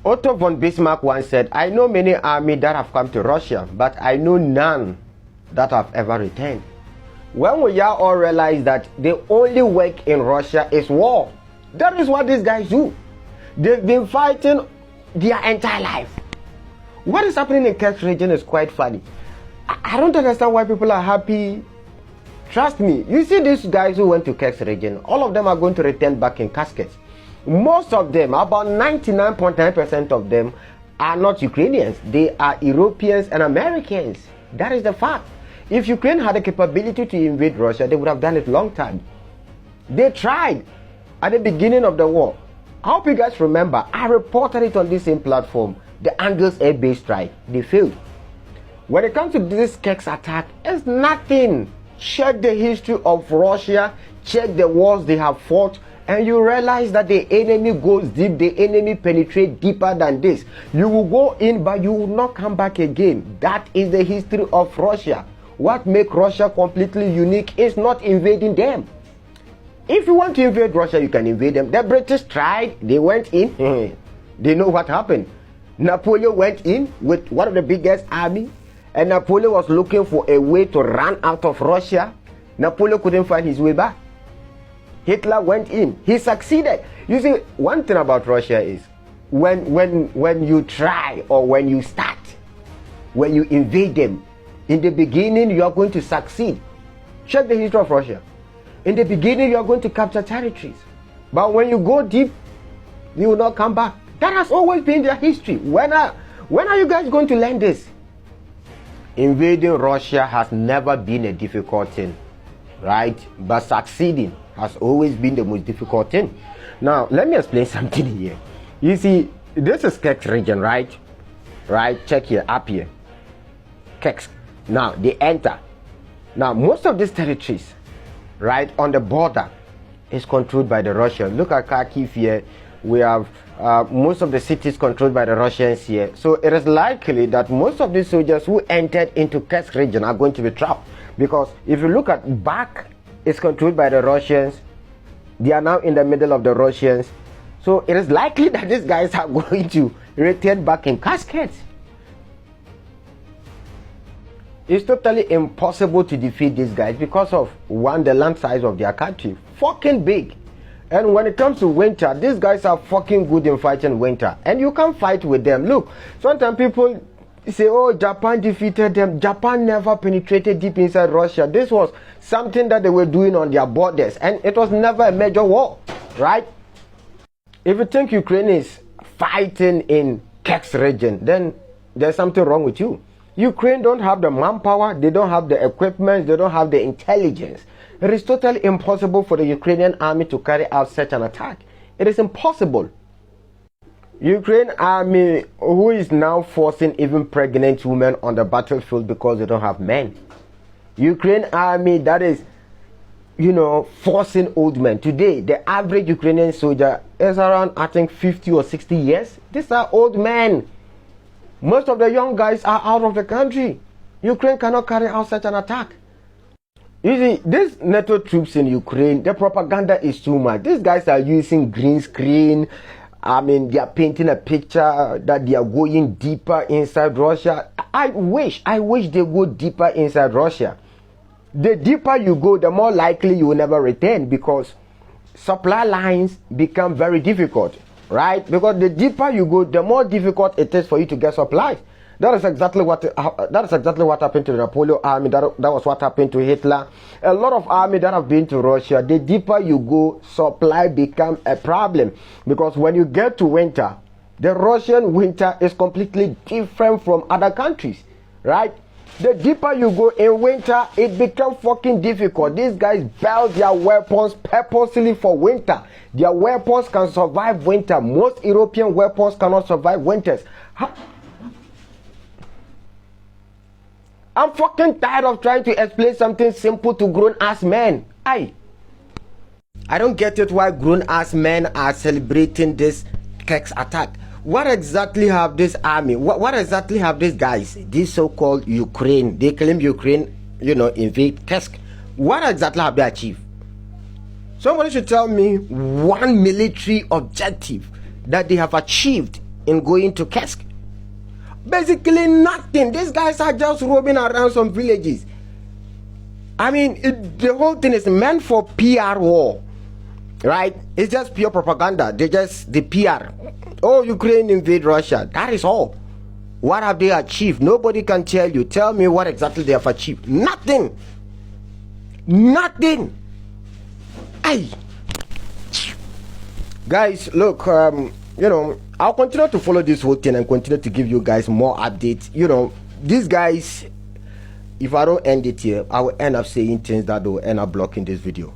Otto von Bismarck once said, I know many armies that have come to Russia, but I know none that have ever returned. When we all realize that the only work in Russia is war, that is what these guys do. They've been fighting their entire life. What is happening in Kerch region is quite funny. I don't understand why people are happy. Trust me, you see these guys who went to Kerch region, all of them are going to return back in caskets. Most of them, about 99.9% of them, are not Ukrainians. They are Europeans and Americans. That is the fact. If Ukraine had the capability to invade Russia, they would have done it long time. They tried at the beginning of the war. I hope you guys remember, I reported it on this same platform, the Angles Air Base strike. They failed. When it comes to this Kerch attack, it's nothing. Check the history of Russia, check the wars they have fought, and you realize that the enemy goes deep, the enemy penetrates deeper than this. You will go in, but you will not come back again. That is the history of Russia. What makes Russia completely unique is not invading them. If you want to invade Russia, you can invade them. The British tried, they went in, they know what happened. Napoleon went in with one of the biggest army, and Napoleon was looking for a way to run out of Russia. Napoleon couldn't find his way back. Hitler went in, he succeeded. You see, one thing about Russia is when you try or when you start, when you invade them, in the beginning you are going to succeed. Check the history of Russia. In the beginning you are going to capture territories, but when you go deep, you will not come back. That has always been their history. When are you guys going to learn this? Invading Russia has never been a difficult thing, right? But succeeding has always been the most difficult thing. Now, let me explain something here. You see, this is Kerch region, right? Right? Check here, up here. Kerch. Now, they enter. Now, most of these territories, right, on the border is controlled by the Russians. Look at Kharkiv here. We have most of the cities controlled by the Russians here. So it is likely that most of these soldiers who entered into Kerch region are going to be trapped. Because if you look at back, it's controlled by the Russians. They are now in the middle of the Russians. So it is likely that these guys are going to return back in caskets. It's totally impossible to defeat these guys because of, one, the land size of their country. Fucking big. And when it comes to winter, these guys are fucking good in fighting winter. And you can't fight with them. Look, sometimes people say, oh, Japan defeated them. Japan never penetrated deep inside Russia. This was something that they were doing on their borders. And it was never a major war, right? If you think Ukraine is fighting in Kerch region, then there's something wrong with you. Ukraine don't have the manpower, they don't have the equipment, they don't have the intelligence. It is totally impossible for the Ukrainian army to carry out such an attack. It is impossible. Ukraine army who is now forcing even pregnant women on the battlefield because they don't have men. Ukraine army that is, forcing old men. Today, the average Ukrainian soldier is around, I think, 50 or 60 years. These are old men. Most of the young guys are out of the country. Ukraine cannot carry out such an attack. You see, these NATO troops in Ukraine, the propaganda is too much. These guys are using green screen. They are painting a picture that they are going deeper inside Russia. I wish they go deeper inside Russia. The deeper you go, the more likely you will never return, because supply lines become very difficult, right? Because the deeper you go, the more difficult it is for you to get supplies. That is exactly what happened to the Napoleon army. That was what happened to Hitler. A lot of armies that have been to Russia, the deeper you go, supply becomes a problem. Because when you get to winter, the Russian winter is completely different from other countries, right? The deeper you go in winter, it becomes fucking difficult. These guys build their weapons purposely for winter. Their weapons can survive winter. Most European weapons cannot survive winters. I'm fucking tired of trying to explain something simple to grown-ass men. I don't get it why grown-ass men are celebrating this Kerch attack. What exactly have this army, what exactly have these guys, this so-called Ukraine, they claim Ukraine, invade Kerch. What exactly have they achieved? Somebody should tell me one military objective that they have achieved in going to Kursk? Basically nothing. These guys are just roaming around some villages. I mean, the whole thing is meant for PR war, right? It's just pure propaganda. The PR. Oh, Ukraine invade Russia. That is all. What have they achieved? Nobody can tell you. Tell me what exactly they have achieved. Nothing. Nothing. Aye. Guys, look, I'll continue to follow this whole thing and continue to give you guys more updates. These guys, if I don't end it here, I will end up saying things that will end up blocking this video.